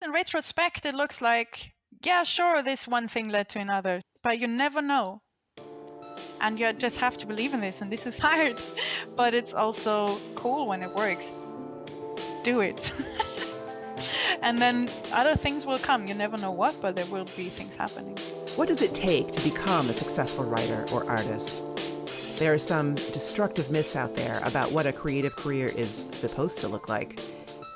In retrospect, it looks like, yeah, sure, this one thing led to another, but you never know. And you just have to believe in this, and this is hard, but it's also cool when it works. Do it. And then other things will come. You never know what, but there will be things happening. What does it take to become a successful writer or artist? There are some destructive myths out there about what a creative career is supposed to look like.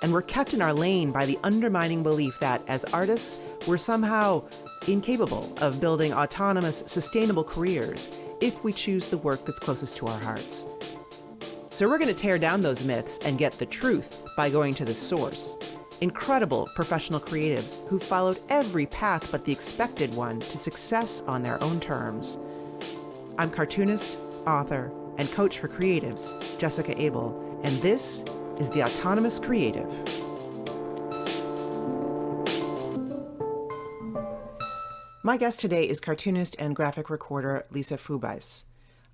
And we're kept in our lane by the undermining belief that, as artists, we're somehow incapable of building autonomous, sustainable careers if we choose the work that's closest to our hearts. So we're going to tear down those myths and get the truth by going to the source. Incredible professional creatives who followed every path but the expected one to success on their own terms. I'm cartoonist, author, and coach for creatives, Jessica Abel, and this is The Autonomous Creative. My guest today is cartoonist and graphic recorder Lisa Frühbeis.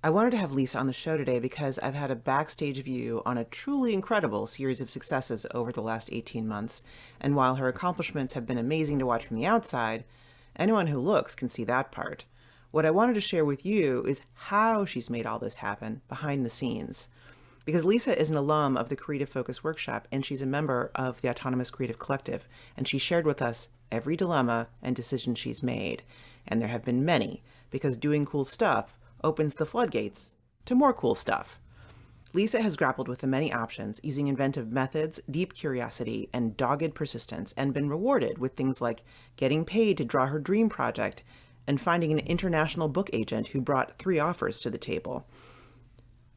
I wanted to have Lisa on the show today because I've had a backstage view on a truly incredible series of successes over the last 18 months, and while her accomplishments have been amazing to watch from the outside, anyone who looks can see that part. What I wanted to share with you is how she's made all this happen behind the scenes. Because Lisa is an alum of the Creative Focus Workshop, and she's a member of the Autonomous Creative Collective, and she shared with us every dilemma and decision she's made. And there have been many, because doing cool stuff opens the floodgates to more cool stuff. Lisa has grappled with the many options using inventive methods, deep curiosity, and dogged persistence, and been rewarded with things like getting paid to draw her dream project and finding an international book agent who brought 3 offers to the table.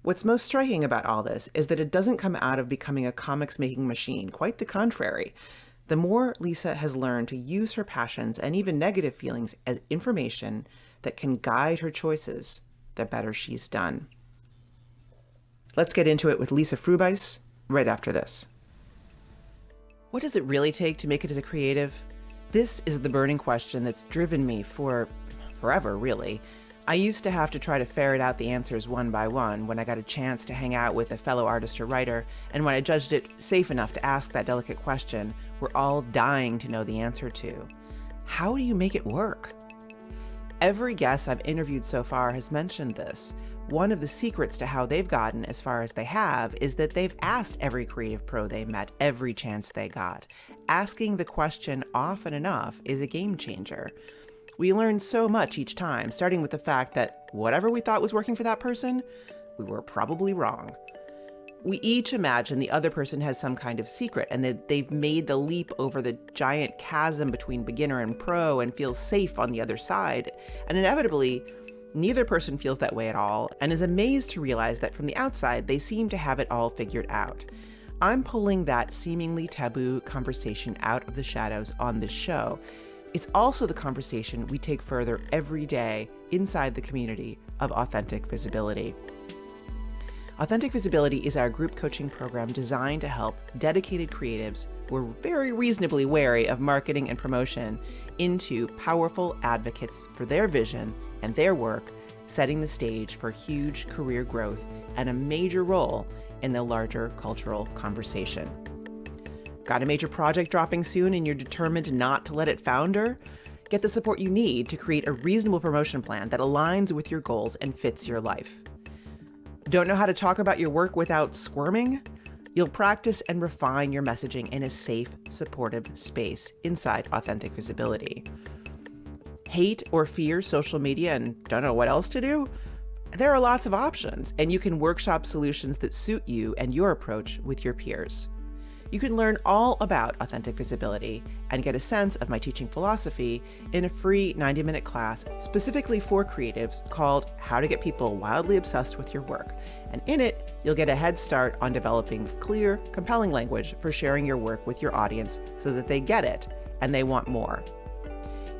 What's most striking about all this is that it doesn't come out of becoming a comics-making machine, quite the contrary. The more Lisa has learned to use her passions and even negative feelings as information that can guide her choices, the better she's done. Let's get into it with Lisa Frühbeis right after this. What does it really take to make it as a creative? This is the burning question that's driven me for forever, really. I used to have to try to ferret out the answers one by one when I got a chance to hang out with a fellow artist or writer, and when I judged it safe enough to ask that delicate question we're all dying to know the answer to. How do you make it work? Every guest I've interviewed so far has mentioned this. One of the secrets to how they've gotten as far as they have is that they've asked every creative pro they met every chance they got. Asking the question often enough is a game changer. We learn so much each time, starting with the fact that whatever we thought was working for that person, we were probably wrong. We each imagine the other person has some kind of secret and that they've made the leap over the giant chasm between beginner and pro and feel safe on the other side. And inevitably, neither person feels that way at all and is amazed to realize that from the outside, they seem to have it all figured out. I'm pulling that seemingly taboo conversation out of the shadows on this show. It's also the conversation we take further every day inside the community of Authentic Visibility. Authentic Visibility is our group coaching program designed to help dedicated creatives who are very reasonably wary of marketing and promotion into powerful advocates for their vision and their work, setting the stage for huge career growth and a major role in the larger cultural conversation. Got a major project dropping soon and you're determined not to let it founder? Get the support you need to create a reasonable promotion plan that aligns with your goals and fits your life. Don't know how to talk about your work without squirming? You'll practice and refine your messaging in a safe, supportive space inside Authentic Visibility. Hate or fear social media and don't know what else to do? There are lots of options, and you can workshop solutions that suit you and your approach with your peers. You can learn all about Authentic Visibility and get a sense of my teaching philosophy in a free 90-minute class specifically for creatives called How to Get People Wildly Obsessed with Your Work. And in it, you'll get a head start on developing clear, compelling language for sharing your work with your audience so that they get it and they want more.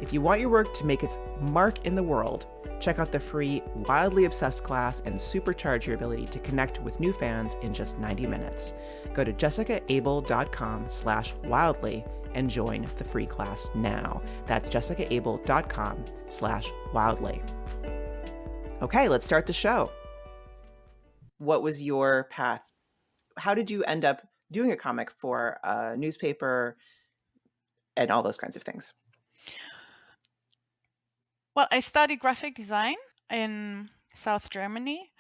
If you want your work to make its mark in the world, check out the free Wildly Obsessed class and supercharge your ability to connect with new fans in just 90 minutes. Go to jessicaabel.com/wildly and join the free class now. That's jessicaabel.com/wildly. Okay, let's start the show. What was your path? How did you end up doing a comic for a newspaper? and all those kinds of things? Well, I studied graphic design in South Germany,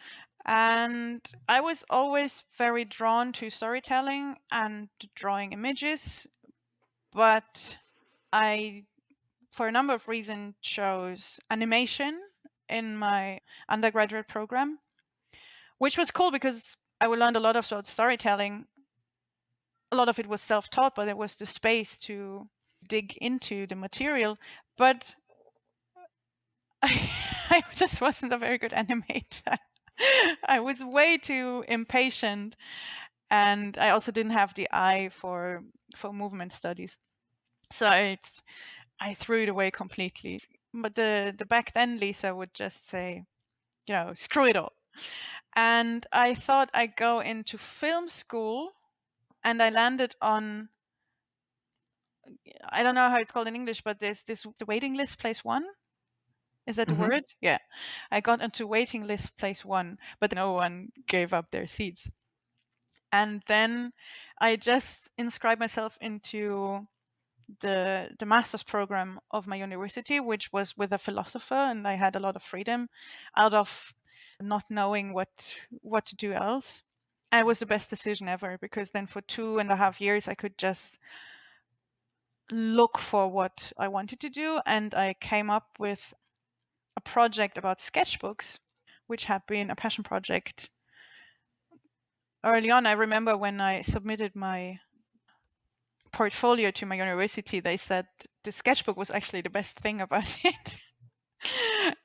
and I was always very drawn to storytelling and drawing images, but I, for a number of reasons, chose animation in my undergraduate program, which was cool because I learned a lot about storytelling. A lot of it was self-taught, but there was the space to dig into the material. But I just wasn't a very good animator. I was way too impatient, and I also didn't have the eye for movement studies. So I threw it away completely. But the back then Lisa would just say, screw it all. And I thought I'd go into film school, and I landed on, I don't know how it's called in English, but there's the waiting list place one. Is that the word? Yeah. I got into waiting list place one, but no one gave up their seats. And then I just inscribed myself into the master's program of my university, which was with a philosopher, and I had a lot of freedom out of not knowing what to do else. And it was the best decision ever, because then for 2.5 years I could just look for what I wanted to do, and I came up with a project about sketchbooks, which had been a passion project early on. I remember when I submitted my portfolio to my university, they said the sketchbook was actually the best thing about it.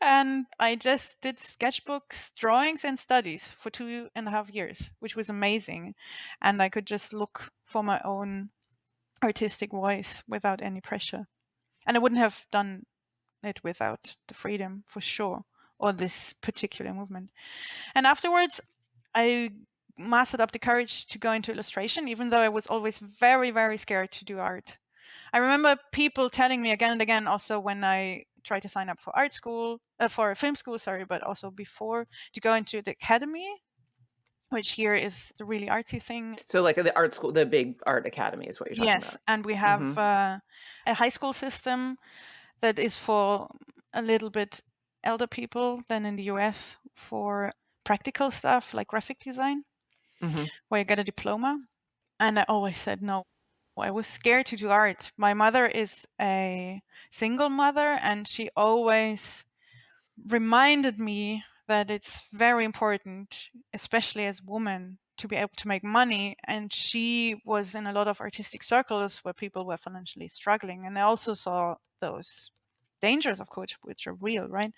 And I just did sketchbooks, drawings, and studies for 2.5 years, which was amazing. And I could just look for my own artistic voice without any pressure. And I wouldn't have done it without the freedom, for sure, or this particular movement. And afterwards, I mustered up the courage to go into illustration, even though I was always very, very scared to do art. I remember people telling me again and again, also when I tried to sign up for art school, for film school, sorry, but also before, to go into the academy, which here is the really artsy thing. So like the art school, the big art academy is what you're talking Yes, about. and we have a high school system that is for a little bit elder people than in the US for practical stuff like graphic design, where you get a diploma. And I always said no. I was scared to do art. My mother is a single mother, and she always reminded me that it's very important, especially as a woman, to be able to make money. And she was in a lot of artistic circles where people were financially struggling. And I also saw those dangers, of course, which are real, right?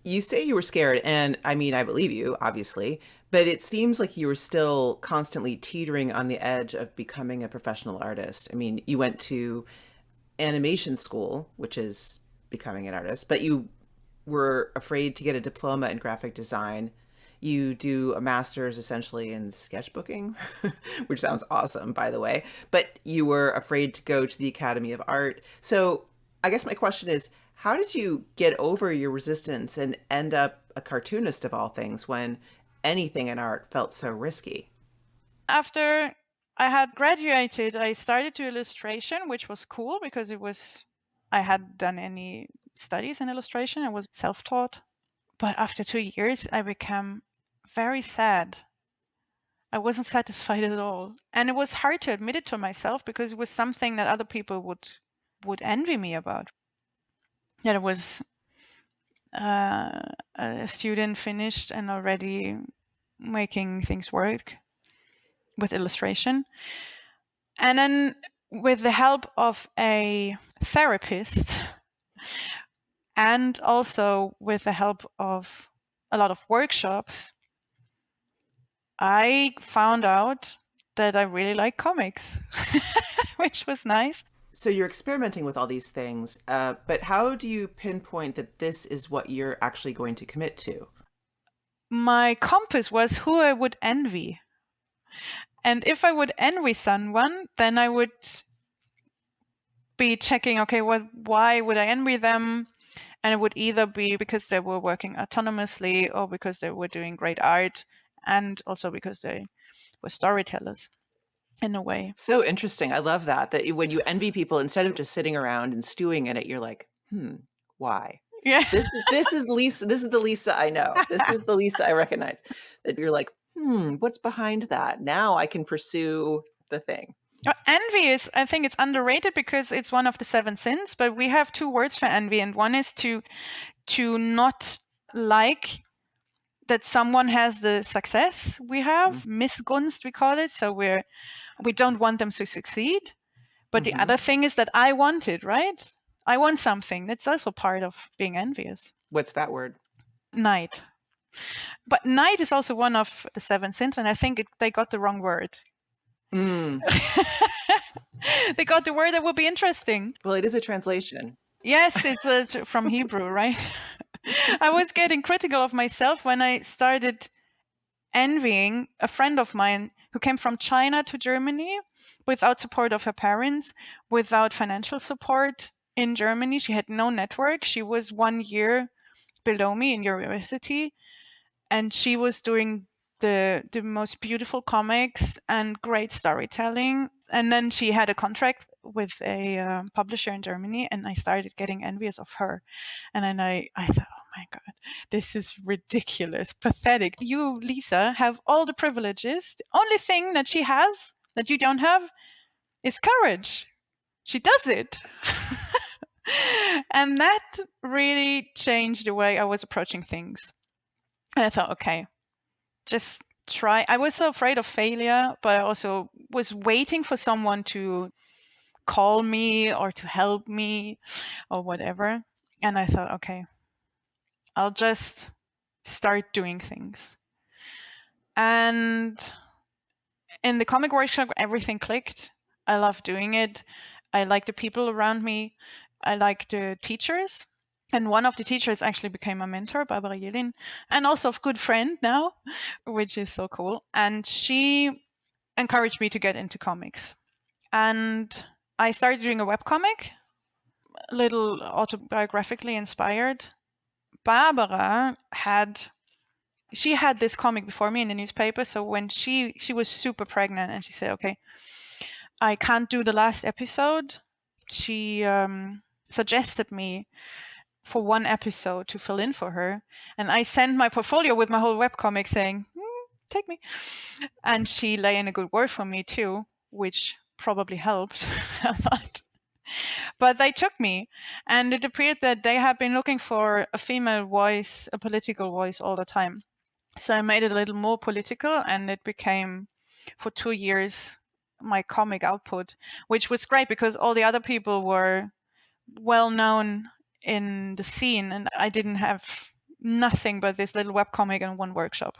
You say you were scared, and I mean, I believe you, obviously, but it seems like you were still constantly teetering on the edge of becoming a professional artist. I mean, you went to animation school, which is becoming an artist, but you were afraid to get a diploma in graphic design. You do a master's essentially in sketchbooking, which sounds awesome, by the way, but you were afraid to go to the Academy of Art. So I guess my question is, how did you get over your resistance and end up a cartoonist of all things when anything in art felt so risky? After I had graduated, I started to illustration, which was cool because I hadn't done any studies in illustration. I was self-taught. But after 2 years, I became very sad. I wasn't satisfied at all. And it was hard to admit it to myself because it was something that other people would envy me about. That it was a student finished and already making things work with illustration. And then with the help of a therapist and also with the help of a lot of workshops, I found out that I really like comics, which was nice. So you're experimenting with all these things, but how do you pinpoint that this is what you're actually going to commit to? My compass was who I would envy. And if I would envy someone, then I would be checking, okay, why would I envy them? And it would either be because they were working autonomously or because they were doing great art and also because they were storytellers. in a way. So interesting. I love that when you envy people, instead of just sitting around and stewing in it, you're like, why? Yeah. This is Lisa. This is the Lisa I know. This is the Lisa I recognize. That you're like, what's behind that? Now I can pursue the thing. Envy is, I think it's underrated because it's one of the 7 sins, but we have 2 words for envy, and one is to not like that someone has the success we have. Missgunst, we call it. So we don't want them to succeed. But the other thing is that I want it, right? I want something. That's also part of being envious. What's that word? Night. But night is also one of the 7 sins, and I think they got the wrong word. They got the word that would be interesting. Well, it is a translation. Yes, it's from Hebrew, right? I was getting critical of myself when I started envying a friend of mine who came from China to Germany without support of her parents, without financial support in Germany. She had no network. She was 1 year below me in university, and she was doing the most beautiful comics and great storytelling. And then she had a contract with a publisher in Germany, and I started getting envious of her. And then I thought, oh my God, this is ridiculous, pathetic. You, Lisa, have all the privileges. The only thing that she has that you don't have is courage. She does it. And that really changed the way I was approaching things. And I thought, okay, just try. I was so afraid of failure, but I also was waiting for someone to call me or to help me or whatever. And I thought, okay, I'll just start doing things. And in the comic workshop, everything clicked. I love doing it. I like the people around me. I like the teachers. And one of the teachers actually became a mentor, Barbara Yelin, and also a good friend now, which is so cool. And she encouraged me to get into comics. And I started doing a webcomic, a little autobiographically inspired. Barbara had this comic before me in the newspaper. So when she was super pregnant and she said, okay, I can't do the last episode, she suggested me for one episode to fill in for her. And I sent my portfolio with my whole webcomic saying, take me. And she lay in a good word for me too, which probably helped a lot. But they took me, and it appeared that they had been looking for a female voice, a political voice all the time. So I made it a little more political, and it became, for 2 years, my comic output, which was great because all the other people were well known in the scene, and I didn't have nothing but this little webcomic and one workshop.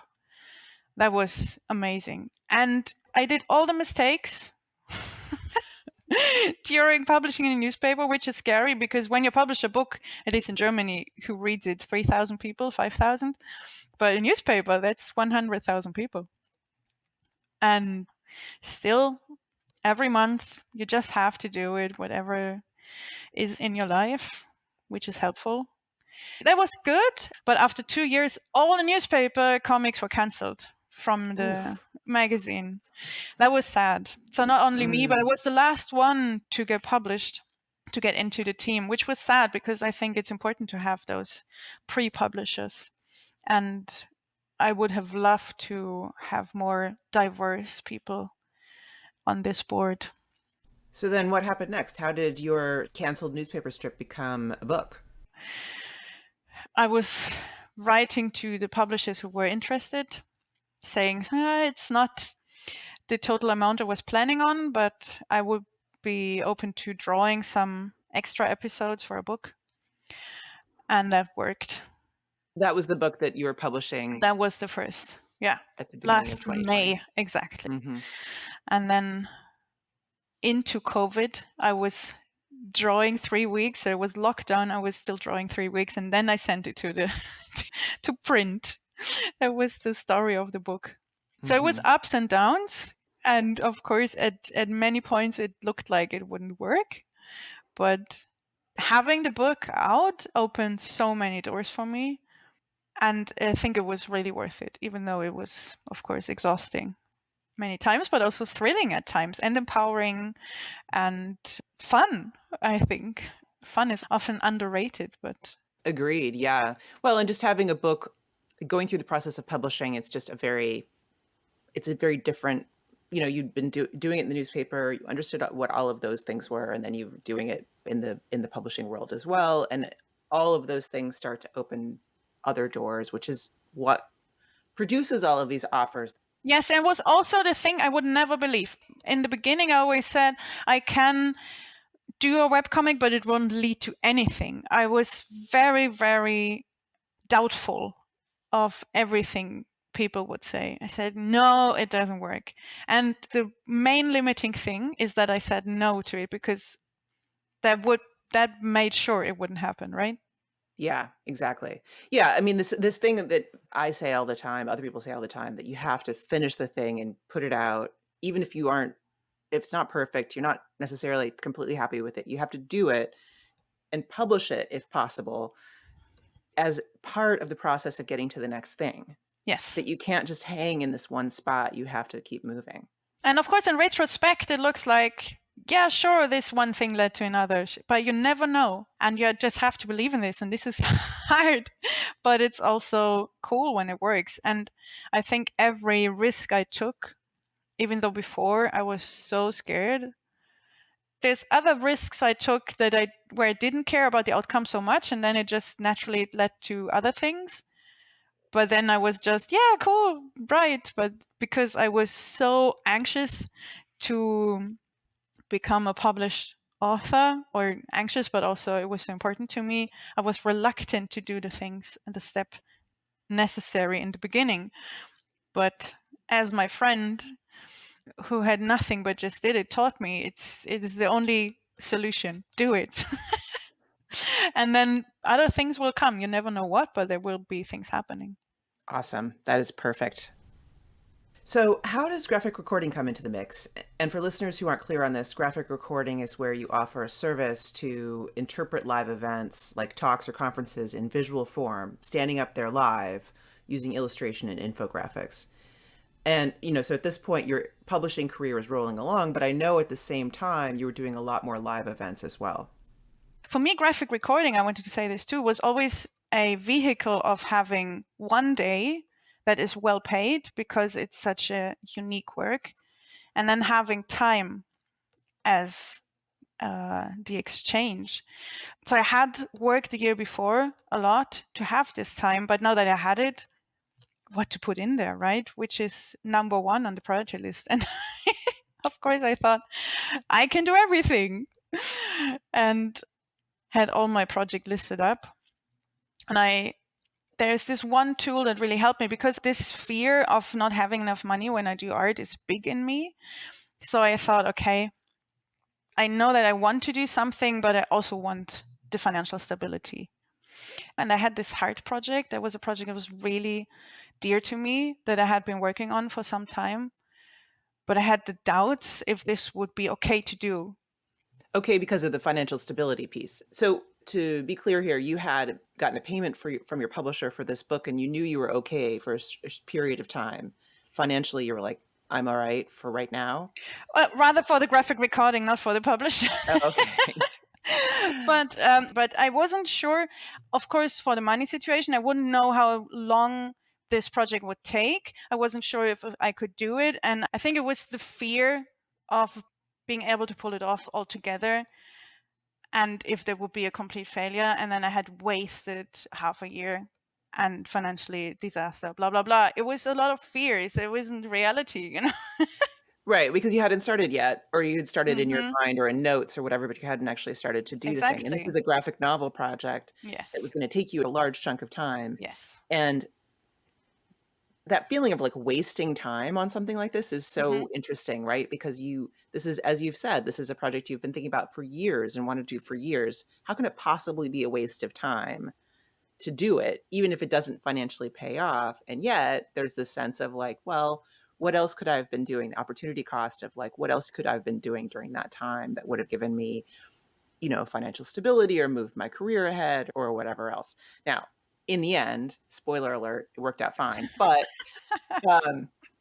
That was amazing. And I did all the mistakes during publishing in a newspaper, which is scary because when you publish a book, at least in Germany, who reads it? 3,000 people, 5,000? But a newspaper, that's 100,000 people. And still, every month, you just have to do it, whatever is in your life, which is helpful. That was good, but after 2 years, all the newspaper comics were cancelled from the magazine. That was sad. So not only me, but I was the last one to get published, to get into the team, which was sad because I think it's important to have those pre-publishers. And I would have loved to have more diverse people on this board. So then what happened next? How did your canceled newspaper strip become a book? I was writing to the publishers who were interested, saying it's not the total amount I was planning on, but I would be open to drawing some extra episodes for a book. And that worked. That was the book that you were publishing? That was the first. Yeah. At the beginning Last of 2020. May, exactly. And then into COVID, I was drawing 3 weeks. There was lockdown. I was still drawing 3 weeks. And then I sent it to to print. That was the story of the book. So it was ups and downs. And of course, at many points, it looked like it wouldn't work. But having the book out opened so many doors for me. And I think it was really worth it, even though it was, of course, exhausting. many times, but also thrilling at times and empowering and fun, I think. Fun is often underrated, but Agreed. Yeah. Well, and just having a book, going through the process of publishing, it's a very different, you'd been doing it in the newspaper, you understood what all of those things were, and then you doing it in the publishing world as well. And all of those things start to open other doors, which is what produces all of these offers. yes, and was also the thing I would never believe. In the beginning, I always said I can do a webcomic, but it won't lead to anything. I was very, very doubtful of everything people would say. I said, no, it doesn't work. And the main limiting thing is that I said no to it because that made sure it wouldn't happen, right? Yeah, exactly. Yeah, I mean, this thing that I say all the time, other people say all the time, that you have to finish the thing and put it out, even if if it's not perfect, you're not necessarily completely happy with it. You have to do it and publish it if possible as part of the process of getting to the next thing. Yes. That you can't just hang in this one spot. You have to keep moving. And of course, in retrospect, it looks like, yeah, sure, this one thing led to another, but you never know. And you just have to believe in this. And this is hard, but it's also cool when it works. And I think every risk I took, even though before I was so scared, there's other risks I took where I didn't care about the outcome so much. And then it just naturally led to other things. But then I was just, yeah, cool, right. But because I was so anxious to become a published author, or anxious, but also it was so important to me, I was reluctant to do the things and the step necessary in the beginning. But as my friend who had nothing but just did it taught me, it is the only solution. Do it. And then other things will come. You never know what, but there will be things happening. Awesome. That is perfect. So, how does graphic recording come into the mix? And for listeners who aren't clear on this, graphic recording is where you offer a service to interpret live events like talks or conferences in visual form, standing up there live using illustration and infographics. And, so at this point, your publishing career is rolling along, but I know at the same time you were doing a lot more live events as well. For me, graphic recording, I wanted to say this too, was always a vehicle of having one day that is well paid because it's such a unique work, and then having time as the exchange. So I had worked the year before a lot to have this time, but now that I had it, what to put in there, right? Which is number one on the priority list. And of course, I thought I can do everything, and had all my project listed up. And there's this one tool that really helped me, because this fear of not having enough money when I do art is big in me. So I thought, okay, I know that I want to do something, but I also want the financial stability. And I had this heart project. That was a project that was really dear to me, that I had been working on for some time. But I had the doubts if this would be okay to do. Okay, because of the financial stability piece. So, to be clear here, you had gotten a payment from your publisher for this book, and you knew you were okay for a period of time. Financially, you were like, I'm all right for right now. Rather for the graphic recording, not for the publisher. Oh, okay. But I wasn't sure. Of course, for the money situation, I wouldn't know how long this project would take. I wasn't sure if I could do it, and I think it was the fear of being able to pull it off altogether, and if there would be a complete failure, and then I had wasted half a year and financially disaster, blah blah blah. It was a lot of fears. It wasn't reality, Right, because you hadn't started yet, or you had started in your Mm-hmm. mind or in notes or whatever, but you hadn't actually started to do the thing. And this Exactly. was a graphic novel project that was Yes. going to take you a large chunk of time. Yes. And that feeling of like wasting time on something like this is Mm-hmm. so interesting, right? Because this is, as you've said, this is a project you've been thinking about for years and wanted to do for years. How can it possibly be a waste of time to do it, even if it doesn't financially pay off? And yet there's this sense of like, well, what else could I have been doing? The opportunity cost of like, what else could I have been doing during that time that would have given me, financial stability or moved my career ahead or whatever else. Now, in the end, spoiler alert, it worked out fine. But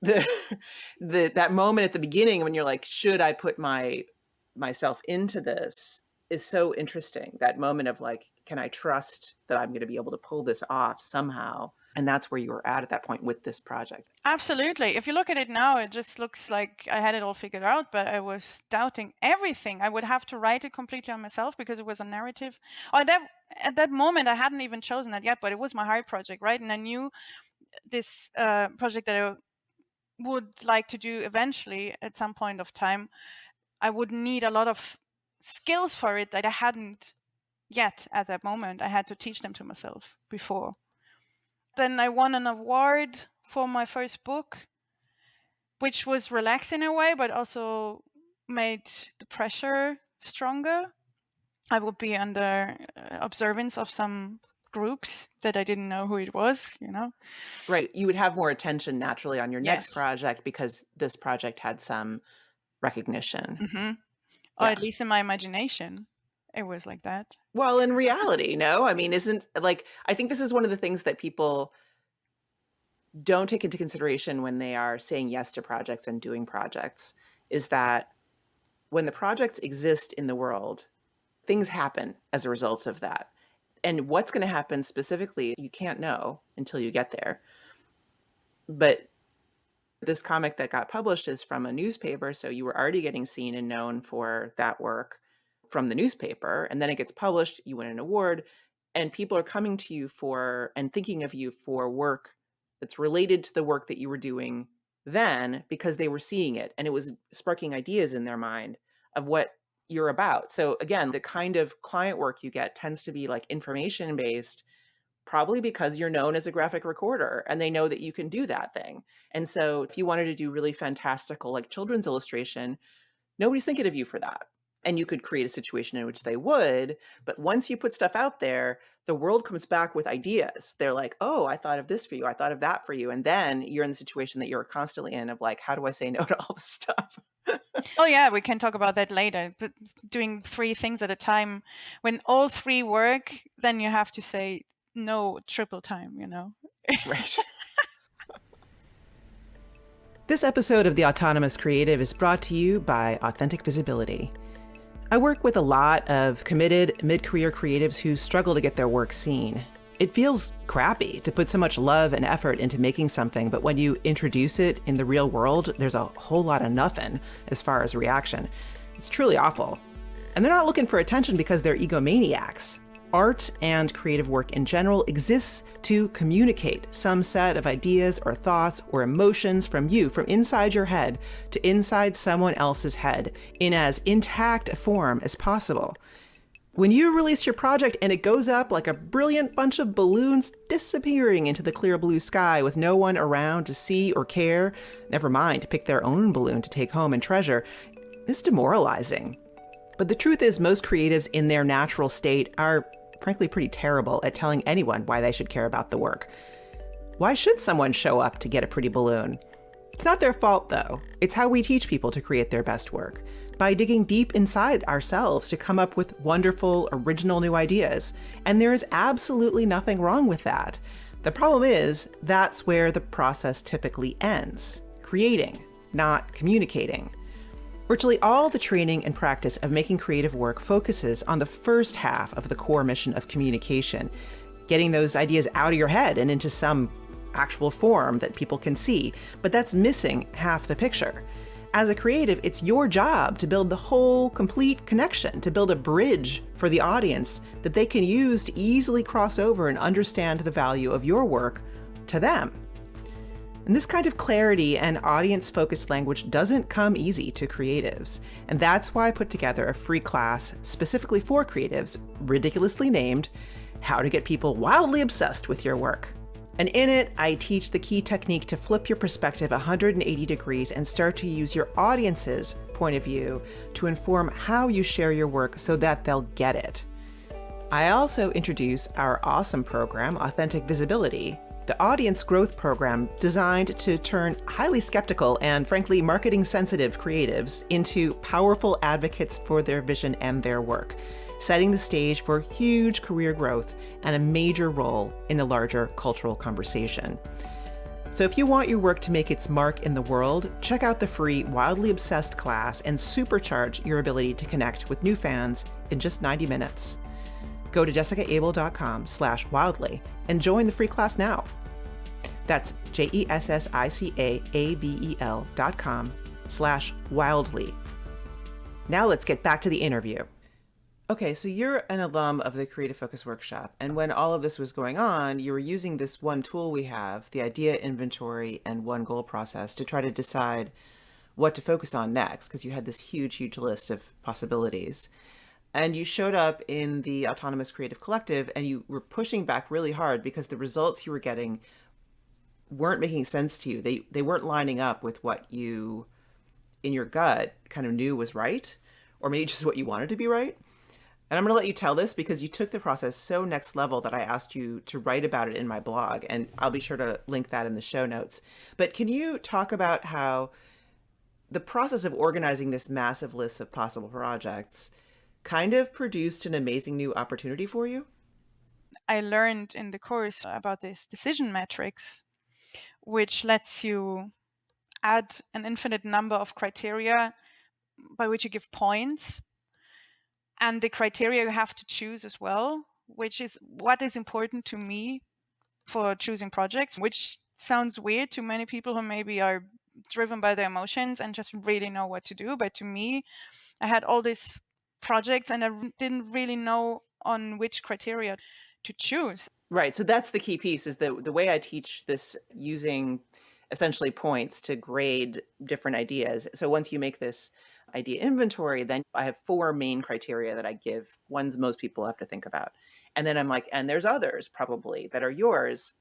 the that moment at the beginning when you're like, should I put myself into this, is so interesting. That moment of like, can I trust that I'm going to be able to pull this off somehow? And that's where you were at that point with this project. Absolutely. If you look at it now, it just looks like I had it all figured out, but I was doubting everything. I would have to write it completely on myself because it was a narrative. At that moment, I hadn't even chosen that yet, but it was my heart project, right? And I knew this project that I would like to do eventually at some point of time, I would need a lot of skills for it that I hadn't yet at that moment. I had to teach them to myself before. Then I won an award for my first book, which was relaxing in a way, but also made the pressure stronger. I would be under observance of some groups that I didn't know who it was, Right. You would have more attention naturally on your next Yes. project because this project had some recognition. Mm-hmm. Or at least in my imagination, it was like that. Well, in reality, no. I mean, I think this is one of the things that people don't take into consideration when they are saying yes to projects and doing projects, is that when the projects exist in the world, things happen as a result of that. And what's going to happen specifically, you can't know until you get there. But this comic that got published is from a newspaper, so you were already getting seen and known for that work from the newspaper, and then it gets published, you win an award, and people are coming to you for and thinking of you for work that's related to the work that you were doing then because they were seeing it and it was sparking ideas in their mind of what you're about. So again, the kind of client work you get tends to be like information based, probably because you're known as a graphic recorder and they know that you can do that thing. And so if you wanted to do really fantastical like children's illustration, nobody's thinking of you for that. And you could create a situation in which they would, but once you put stuff out there, the world comes back with ideas. They're like, oh, I thought of this for you. I thought of that for you. And then you're in the situation that you're constantly in of like, how do I say no to all this stuff? Oh yeah, we can talk about that later. But doing 3 things at a time, when all 3 work, then you have to say no triple time, Right. This episode of The Autonomous Creative is brought to you by Authentic Visibility. I work with a lot of committed mid-career creatives who struggle to get their work seen. It feels crappy to put so much love and effort into making something, but when you introduce it in the real world, there's a whole lot of nothing as far as reaction. It's truly awful. And they're not looking for attention because they're egomaniacs. Art and creative work in general exists to communicate some set of ideas or thoughts or emotions from you, from inside your head to inside someone else's head in as intact a form as possible. When you release your project and it goes up like a brilliant bunch of balloons disappearing into the clear blue sky with no one around to see or care, never mind to pick their own balloon to take home and treasure, it's demoralizing. But the truth is most creatives in their natural state are frankly pretty terrible at telling anyone why they should care about the work. Why should someone show up to get a pretty balloon? It's not their fault, though. It's how we teach people to create their best work, by digging deep inside ourselves to come up with wonderful, original new ideas. And there is absolutely nothing wrong with that. The problem is, that's where the process typically ends. Creating, not communicating. Virtually all the training and practice of making creative work focuses on the first half of the core mission of communication, getting those ideas out of your head and into some actual form that people can see, but that's missing half the picture. As a creative, it's your job to build the whole complete connection, to build a bridge for the audience that they can use to easily cross over and understand the value of your work to them. And this kind of clarity and audience-focused language doesn't come easy to creatives. And that's why I put together a free class specifically for creatives, ridiculously named, How to Get People Wildly Obsessed with Your Work. And in it, I teach the key technique to flip your perspective 180 degrees and start to use your audience's point of view to inform how you share your work so that they'll get it. I also introduce our awesome program, Authentic Visibility, the audience growth program designed to turn highly skeptical and frankly marketing-sensitive creatives into powerful advocates for their vision and their work, setting the stage for huge career growth and a major role in the larger cultural conversation. So if you want your work to make its mark in the world, check out the free Wildly Obsessed class and supercharge your ability to connect with new fans in just 90 minutes. Go to jessicaabel.com/wildly and join the free class now. That's jessicaabel.com/wildly. Now let's get back to the interview. Okay, so you're an alum of the Creative Focus Workshop, and when all of this was going on, you were using this one tool we have, the idea inventory and one goal process, to try to decide what to focus on next, because you had this huge, huge list of possibilities. And you showed up in the Autonomous Creative Collective, and you were pushing back really hard because the results you were getting weren't making sense to you. They weren't lining up with what you, in your gut, kind of knew was right, or maybe just what you wanted to be right. And I'm going to let you tell this because you took the process so next level that I asked you to write about it in my blog, and I'll be sure to link that in the show notes. But can you talk about how the process of organizing this massive list of possible projects kind of produced an amazing new opportunity for you? I learned in the course about this decision matrix, which lets you add an infinite number of criteria by which you give points, and the criteria you have to choose as well, which is what is important to me for choosing projects, which sounds weird to many people who maybe are driven by their emotions and just really know what to do. But to me, I had all these projects and I didn't really know on which criteria to choose. Right. So that's the key piece, is the way I teach this, using essentially points to grade different ideas. So once you make this idea inventory, then I have 4 main criteria that I give, ones most people have to think about. And then I'm like, and there's others probably that are yours.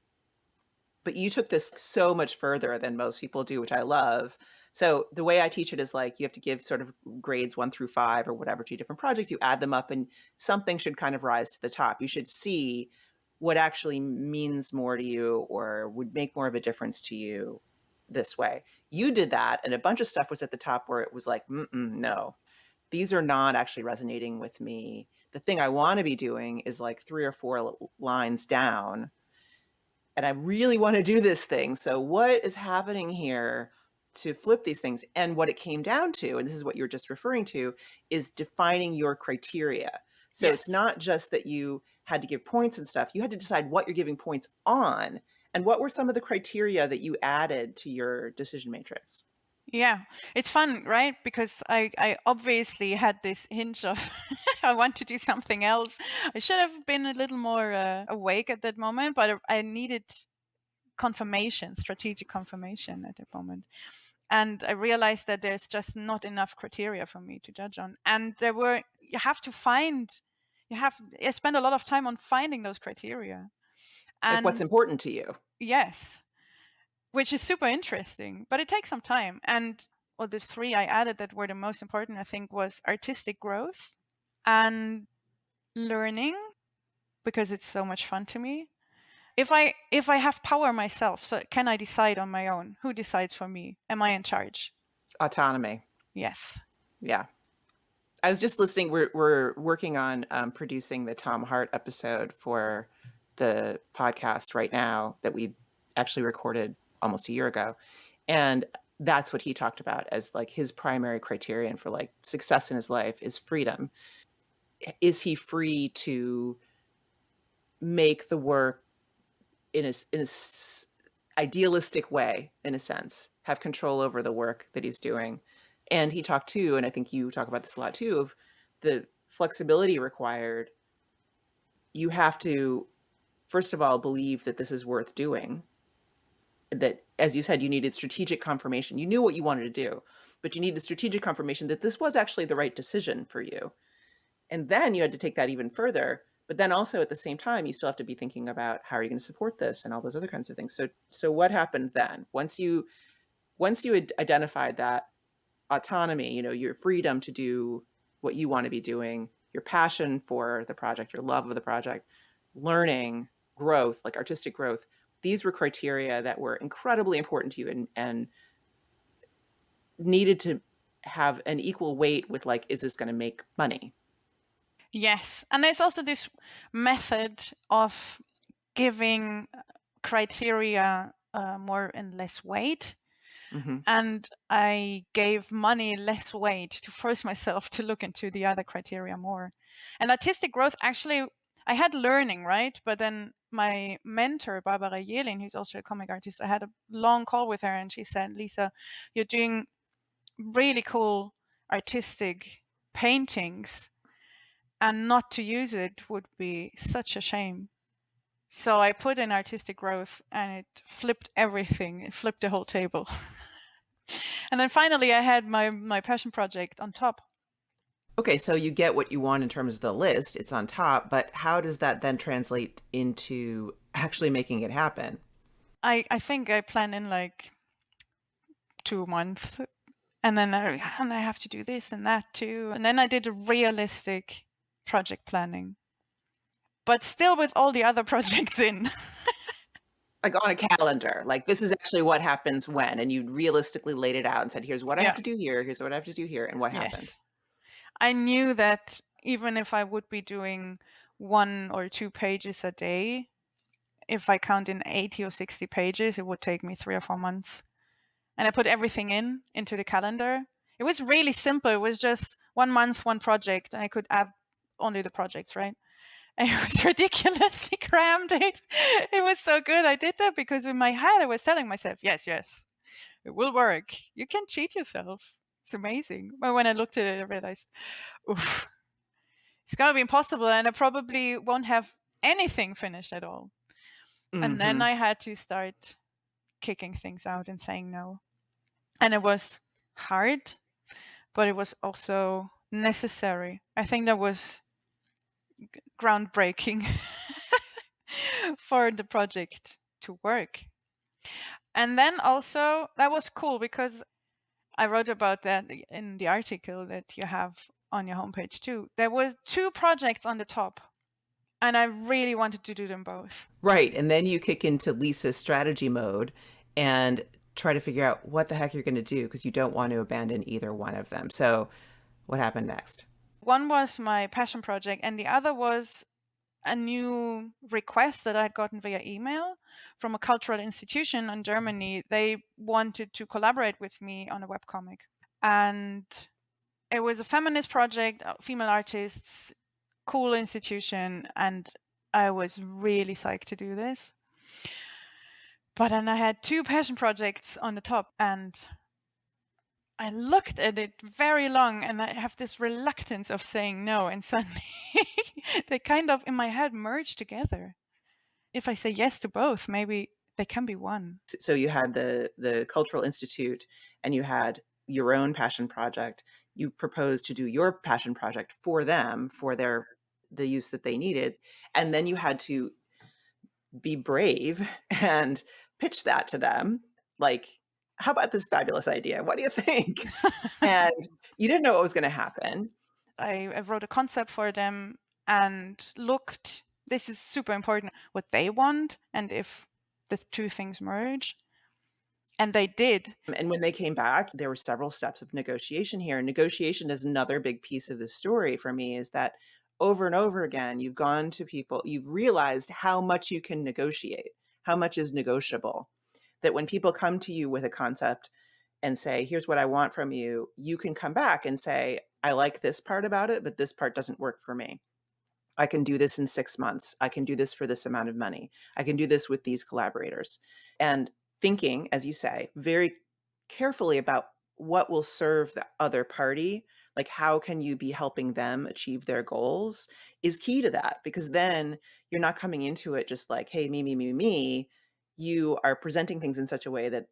But you took this so much further than most people do, which I love. So the way I teach it is like, you have to give sort of grades 1 through 5 or whatever to different projects. You add them up and something should kind of rise to the top. You should see what actually means more to you or would make more of a difference to you this way. You did that, and a bunch of stuff was at the top where it was like, no, these are not actually resonating with me. The thing I want to be doing is like 3 or 4 lines down, and I really want to do this thing. So what is happening here to flip these things? And what it came down to, and this is what you're just referring to, is defining your criteria. So it's Yes. not just that you had to give points and stuff. You had to decide what you're giving points on. And what were some of the criteria that you added to your decision matrix? Yeah, it's fun, right? Because I obviously had this hinge of I want to do something else. I should have been a little more awake at that moment, but I needed confirmation, strategic confirmation at that moment. And I realized that there's just not enough criteria for me to judge on. And you have to find, I spend a lot of time on finding those criteria. Like what's And important to you? yes, which is super interesting, but it takes some time. And well, the 3 I added that were the most important, I think, was artistic growth and learning, because it's so much fun to me. If I have power myself, so can I decide on my own? Who decides for me? Am I in charge? Autonomy. Yes. Yeah. I was just listening. We're working on producing the Tom Hart episode for the podcast right now that we actually recorded almost a year ago. And that's what he talked about as like his primary criterion for like success in his life is freedom. Is he free to make the work in a idealistic way, in a sense, have control over the work that he's doing? And he talked too, and I think you talk about this a lot too, of the flexibility required. You have to, first of all, believe that this is worth doing. That, as you said, you needed strategic confirmation. You knew what you wanted to do, but you needed strategic confirmation that this was actually the right decision for you. And then you had to take that even further. But then also at the same time, you still have to be thinking about how are you going to support this and all those other kinds of things. So what happened then? Once you had identified that autonomy, your freedom to do what you want to be doing, your passion for the project, your love of the project, learning, growth, like artistic growth, these were criteria that were incredibly important to you and needed to have an equal weight with like, is this going to make money? Yes. And there's also this method of giving criteria more and less weight. Mm-hmm. And I gave money less weight to force myself to look into the other criteria more. And artistic growth, actually, I had learning, right? But then my mentor, Barbara Jelin, who's also a comic artist, I had a long call with her and she said, Lisa, you're doing really cool artistic paintings, and not to use it would be such a shame. So I put in artistic growth and it flipped everything. It flipped the whole table. And then finally I had my passion project on top. Okay, so you get what you want in terms of the list, it's on top, but how does that then translate into actually making it happen? I think I plan in like 2 months, and then I have to do this and that too. And then I did a realistic project planning, but still with all the other projects in. Like on a calendar, like this is actually what happens when, and you realistically laid it out and said, here's what I have Yeah. to do here, here's what I have to do here, and what happened. Yes. I knew that even if I would be doing 1 or 2 pages a day, if I count in 80 or 60 pages, it would take me 3 or 4 months. And I put everything into the calendar. It was really simple. It was just 1 month, 1 project, and I could add only the projects, right? And it was ridiculously crammed. It was so good. I did that because in my head I was telling myself, yes, it will work. You can cheat yourself. It's amazing. But when I looked at it, I realized, oof, it's going to be impossible. And I probably won't have anything finished at all. And then Mm-hmm. I had to start kicking things out and saying no. And it was hard, but it was also necessary. I think that was groundbreaking for the project to work. And then also, that was cool because I wrote about that in the article that you have on your homepage too. There was 2 projects on the top, and I really wanted to do them both. Right. And then you kick into Lisa's strategy mode and try to figure out what the heck you're going to do because you don't want to abandon either one of them. So, what happened next? One was my passion project, and the other was a new request that I had gotten via email from a cultural institution in Germany. They wanted to collaborate with me on a webcomic. And it was a feminist project, female artists, cool institution, and I was really psyched to do this. But then I had 2 passion projects on the top, and I looked at it very long, and I have this reluctance of saying no, and suddenly they kind of in my head merged together. If I say yes to both, maybe they can be one. So you had the Cultural Institute and you had your own passion project. You proposed to do your passion project for them for the use that they needed, and then you had to be brave and pitch that to them. Like, how about this fabulous idea? What do you think? And you didn't know what was going to happen. I wrote a concept for them and looked, this is super important, what they want and if the 2 things merge. And they did. And when they came back, there were several steps of negotiation here. Negotiation is another big piece of the story for me, is that over and over again, you've gone to people, you've realized how much you can negotiate, how much is negotiable. That when people come to you with a concept and say, here's what I want from you, you can come back and say, I like this part about it, but this part doesn't work for me. I can do this in 6 months. I can do this for this amount of money. I can do this with these collaborators. And thinking, as you say, very carefully about what will serve the other party, like how can you be helping them achieve their goals, is key to that, because then you're not coming into it just like, hey, me, me, me, me. You are presenting things in such a way that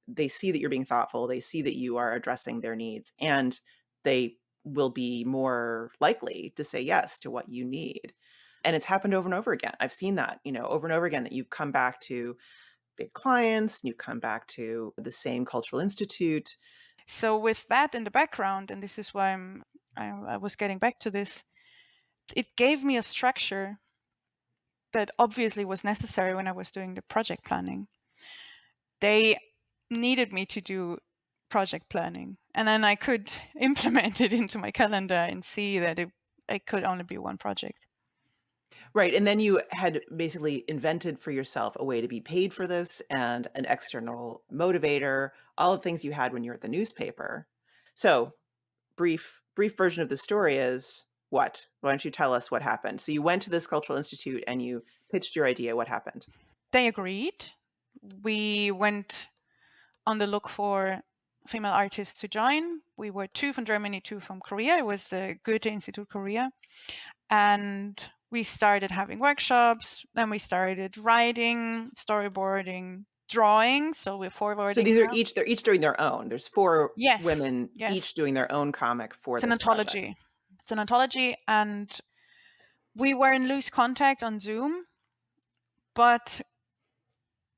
they see that you're being thoughtful, they see that you are addressing their needs, and they will be more likely to say yes to what you need. And it's happened over and over again. I've seen that, over and over again, that you've come back to big clients, and you come back to the same cultural institute. So with that in the background, and this is why I was getting back to this, it gave me a structure that obviously was necessary when I was doing the project planning. They needed me to do project planning, and then I could implement it into my calendar and see that it could only be one project. Right, and then you had basically invented for yourself a way to be paid for this and an external motivator, all the things you had when you were at the newspaper. So, brief version of the story is what? Why don't you tell us what happened? So you went to this cultural institute and you pitched your idea. What happened? They agreed. We went on the look for female artists to join. We were 2 from Germany, 2 from Korea. It was the Goethe Institute Korea. And we started having workshops. Then we started writing, storyboarding, drawing. So we're So forwarding these are now. they're each doing their own. There's four Yes, women yes. each doing their own comic for It's an this project. anthology. It's an anthology. And we were in loose contact on Zoom, but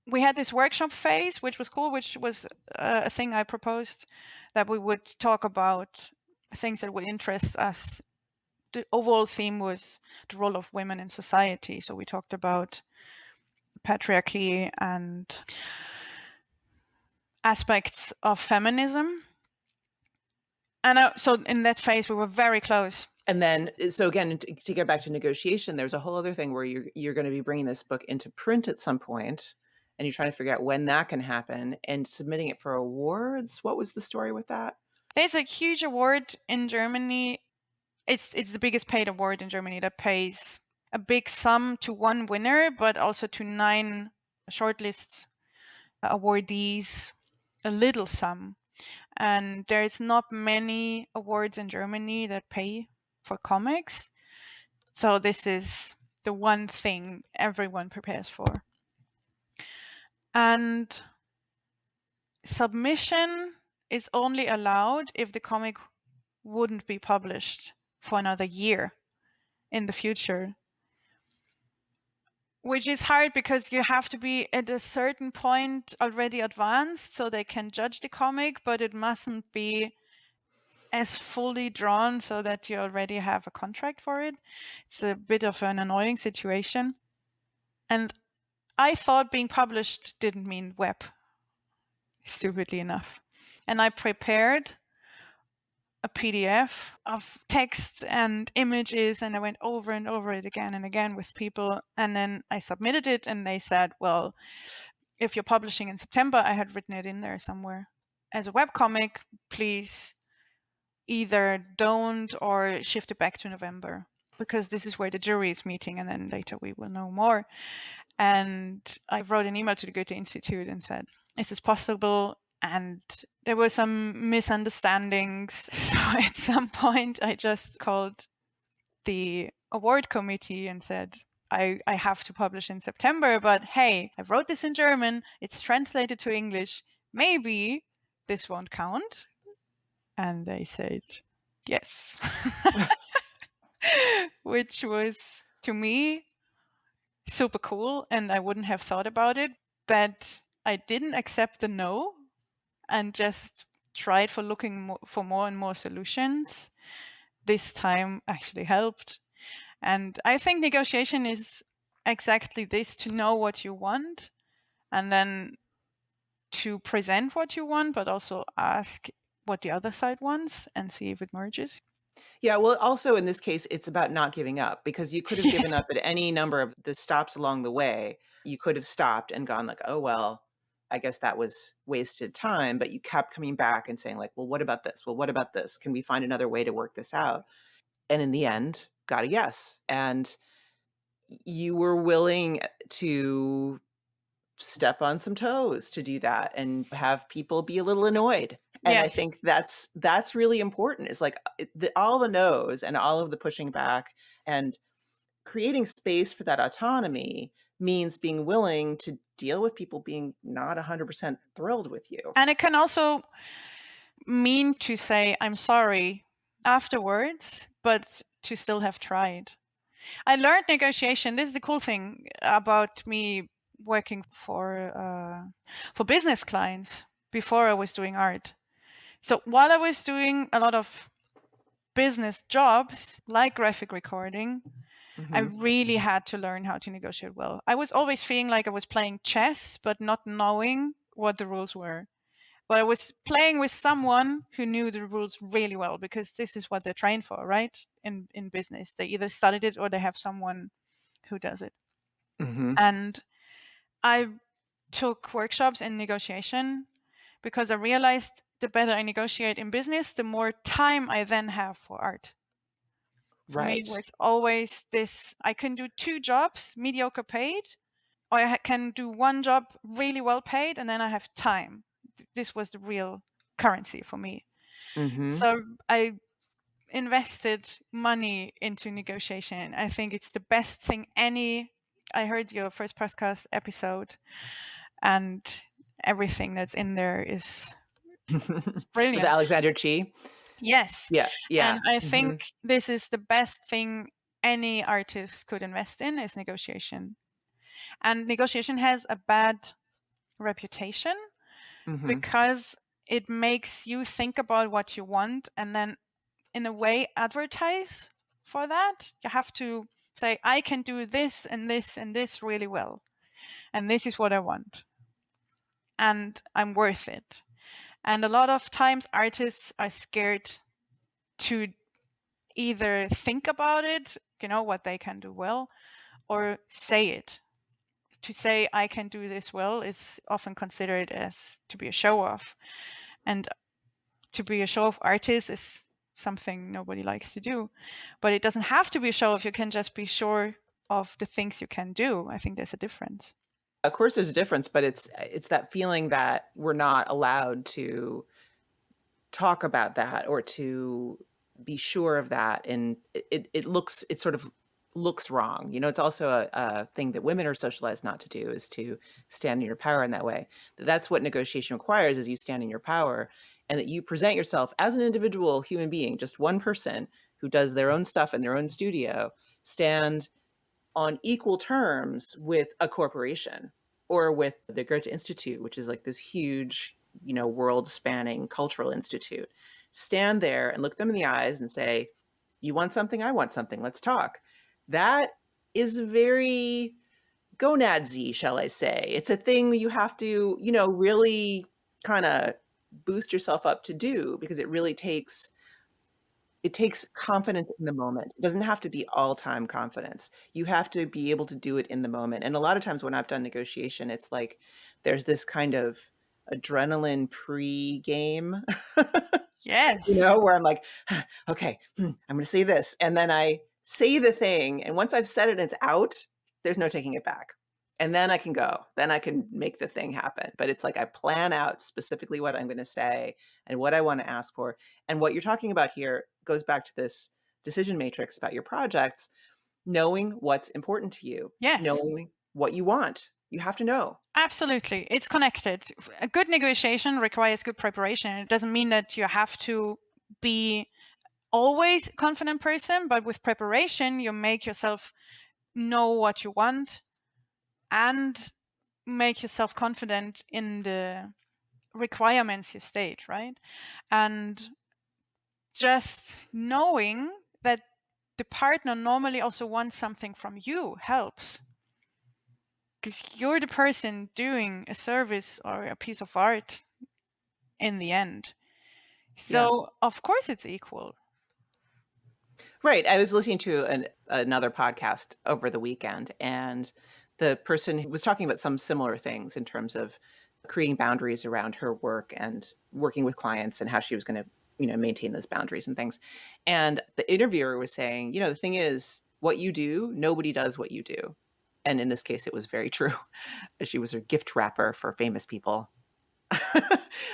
we had this workshop phase, which was cool, which was a thing I proposed, that we would talk about things that would interest us. The overall theme was the role of women in society. So we talked about patriarchy and aspects of feminism. And so in that phase, we were very close. And then, so again, to get back to negotiation, there's a whole other thing where you're going to be bringing this book into print at some point, and you're trying to figure out when that can happen and submitting it for awards. What was the story with that? There's a huge award in Germany. It's the biggest paid award in Germany that pays a big sum to one winner, but also to 9 shortlists awardees, a little sum. And there's not many awards in Germany that pay for comics. So this is the one thing everyone prepares for. And submission is only allowed if the comic wouldn't be published for another year in the future. Which is hard because you have to be at a certain point already advanced so they can judge the comic, but it mustn't be as fully drawn so that you already have a contract for it. It's a bit of an annoying situation. And I thought being published didn't mean web, stupidly enough. And I prepared a PDF of text and images, and I went over and over it again and again with people. And then I submitted it, and they said, well, if you're publishing in September, I had written it in there somewhere, as a webcomic, please either don't or shift it back to November, because this is where the jury is meeting, and then later we will know more. And I wrote an email to the Goethe Institute and said, is this possible? And there were some misunderstandings. So at some point, I just called the award committee and said, I have to publish in September, but hey, I wrote this in German. It's translated to English. Maybe this won't count. And they said, yes. Which was, to me, super cool. And I wouldn't have thought about it. That I didn't accept the no and just tried for looking for more and more solutions. This time actually helped. And I think negotiation is exactly this, to know what you want and then to present what you want, but also ask what the other side wants and see if it merges. Yeah, well, also in this case, it's about not giving up, because you could have given Yes. up at any number of the stops along the way. You could have stopped and gone like, oh, well, I guess that was wasted time. But you kept coming back and saying like, well, what about this? Well, what about this? Can we find another way to work this out? And in the end, got a yes. And you were willing to step on some toes to do that and have people be a little annoyed. And I Yes. think that's really important. It's like all the no's and all of the pushing back and creating space for that autonomy means being willing to deal with people being not 100% thrilled with you. And it can also mean to say, I'm sorry afterwards, but to still have tried. I learned negotiation. This is the cool thing about me working for business clients before I was doing art. So while I was doing a lot of business jobs like graphic recording, I Mhm. really had to learn how to negotiate well. I was always feeling like I was playing chess, but not knowing what the rules were. But I was playing with someone who knew the rules really well, because this is what they're trained for, right? In business, they either studied it or they have someone who does it. Mm-hmm. And I took workshops in negotiation because I realized the better I negotiate in business, the more time I then have for art. For me, it Right. was always this: I can do 2 jobs, mediocre paid, or I can do 1 job really well paid, and then I have time. This was the real currency for me. Mm-hmm. So I invested money into negotiation. I think it's the best thing I heard your first podcast episode, and everything that's in there is it's With brilliant. Alexander Chi. Yes. Yeah. And Yeah. I Mm-hmm. think this is the best thing any artist could invest in is negotiation. And negotiation has a bad reputation Mm-hmm. because it makes you think about what you want and then in a way advertise for that. You have to say, I can do this and this and this really well. And this is what I want. And I'm worth it. And a lot of times artists are scared to either think about it, what they can do well, or say it. To say I can do this well is often considered as to be a show off. And to be a show off artist is something nobody likes to do. But it doesn't have to be a show off. You can just be sure of the things you can do. I think there's a difference. Of course, there's a difference, but it's that feeling that we're not allowed to talk about that or to be sure of that, and it sort of looks wrong. It's also a thing that women are socialized not to do, is to stand in your power in that way. That's what negotiation requires, is you stand in your power and that you present yourself as an individual human being, just one person who does their own stuff in their own studio, stand on equal terms with a corporation or with the Goethe Institute, which is like this huge, world spanning cultural institute. Stand there and look them in the eyes and say, you want something, I want something, let's talk. That is very gonadsy, shall I say. It's a thing you have to, really kind of boost yourself up to do, because it takes confidence in the moment. It doesn't have to be all-time confidence. You have to be able to do it in the moment. And a lot of times when I've done negotiation, it's like there's this kind of adrenaline pre-game, Yes. where I'm like, okay, I'm going to say this. And then I say the thing. And once I've said it and it's out, there's no taking it back. And then I can go. Then I can make the thing happen. But it's like I plan out specifically what I'm going to say and what I want to ask for. And what you're talking about here goes back to this decision matrix about your projects, knowing what's important to you, Yes. knowing what you want. You have to know. Absolutely. It's connected. A good negotiation requires good preparation. It doesn't mean that you have to be always a confident person, but with preparation, you make yourself know what you want and make yourself confident in the requirements you state, right? And just knowing that the partner normally also wants something from you helps, because you're the person doing a service or a piece of art in the end. Yeah. So of course it's equal. Right. I was listening to another podcast over the weekend, and the person was talking about some similar things in terms of creating boundaries around her work and working with clients and how she was going to, maintain those boundaries and things. And the interviewer was saying, the thing is, what you do, nobody does what you do. And in this case, it was very true. She was a gift wrapper for famous people.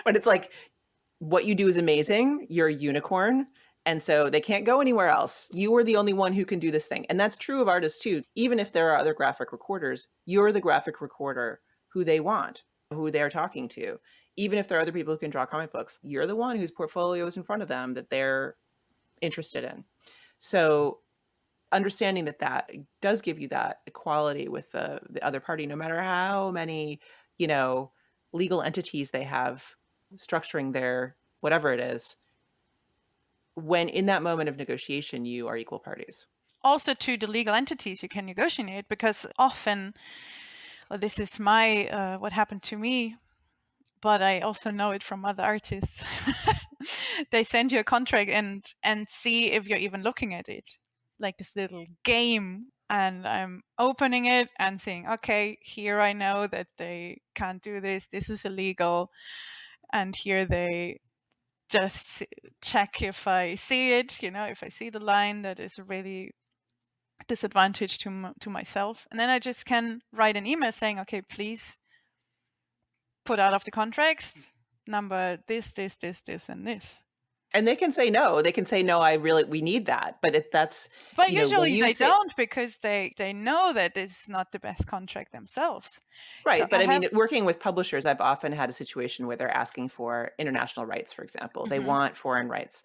But it's like, what you do is amazing. You're a unicorn. And so they can't go anywhere else. You are the only one who can do this thing. And that's true of artists too. Even if there are other graphic recorders, you're the graphic recorder who they want, who they're talking to. Even if there are other people who can draw comic books, you're the one whose portfolio is in front of them that they're interested in. So understanding that does give you that equality with the other party, no matter how many, legal entities they have structuring their whatever it is. When in that moment of negotiation, you are equal parties. Also to the legal entities you can negotiate, because often, well, this is my what happened to me, but I also know it from other artists. They send you a contract and see if you're even looking at it, like this little game. and I'm opening it and saying, okay, here I know that they can't do this. This is illegal. And here they just check if I see it, if I see the line that is really disadvantage to myself. And then I just can write an email saying, okay, please put out of the contracts number this, and this. And they can say no. They can say, no, we need that. But But when usually you they say, don't, because they know that it's not the best contract themselves. So right. But I mean, working with publishers, I've often had a situation where they're asking for international rights, for example. They want foreign rights.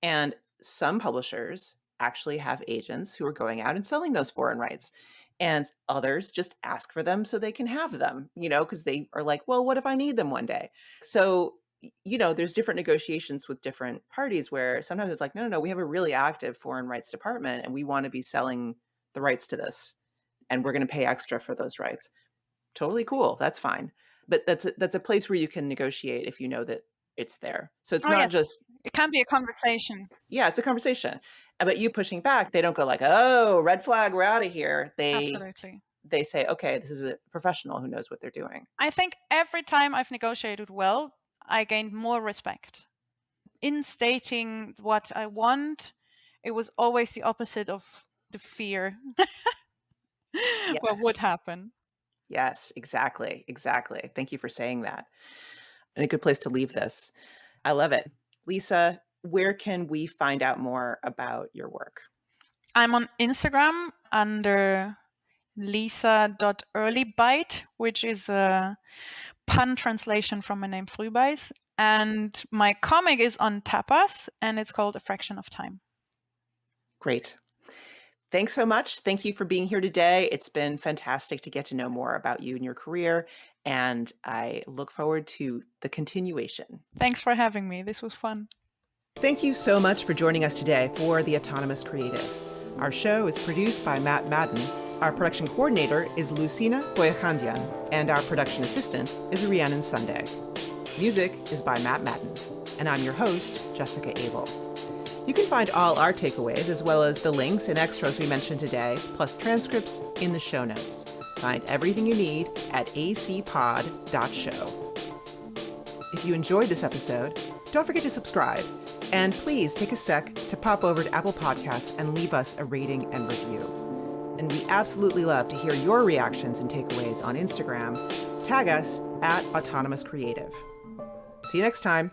And some publishers actually have agents who are going out and selling those foreign rights. And others just ask for them so they can have them, because they are like, well, what if I need them one day? So, there's different negotiations with different parties where sometimes it's like, no, we have a really active foreign rights department and we want to be selling the rights to this. And we're going to pay extra for those rights. Totally cool. That's fine. But that's a place where you can negotiate if you know that it's there. So it's not just, it can be a conversation. yeah, it's a conversation. But you pushing back, they don't go like, oh, red flag, we're out of here. Absolutely. They say, okay, this is a professional who knows what they're doing. I think every time I've negotiated well, I gained more respect. In stating what I want, it was always the opposite of the fear. Yes. What would happen. Yes, exactly. Thank you for saying that. And a good place to leave this. I love it. Lisa, where can we find out more about your work? I'm on Instagram under lisa.earlybite, which is a pun translation from my name Frühbeis. And my comic is on Tapas, and it's called A Fraction of Time. Great. Thanks so much. Thank you for being here today. It's been fantastic to get to know more about you and your career, and I look forward to the continuation. Thanks for having me. This was fun. Thank you so much for joining us today for The Autonomous Creative. Our show is produced by Matt Madden. Our production coordinator is Lucina Boyachandian, and our production assistant is Rhiannon Sunday. Music is by Matt Madden, and I'm your host, Jessica Abel. You can find all our takeaways, as well as the links and extras we mentioned today, plus transcripts in the show notes. Find everything you need at acpod.show. If you enjoyed this episode, don't forget to subscribe. And please take a sec to pop over to Apple Podcasts and leave us a rating and review. And we absolutely love to hear your reactions and takeaways on Instagram. Tag us at Autonomous Creative. See you next time.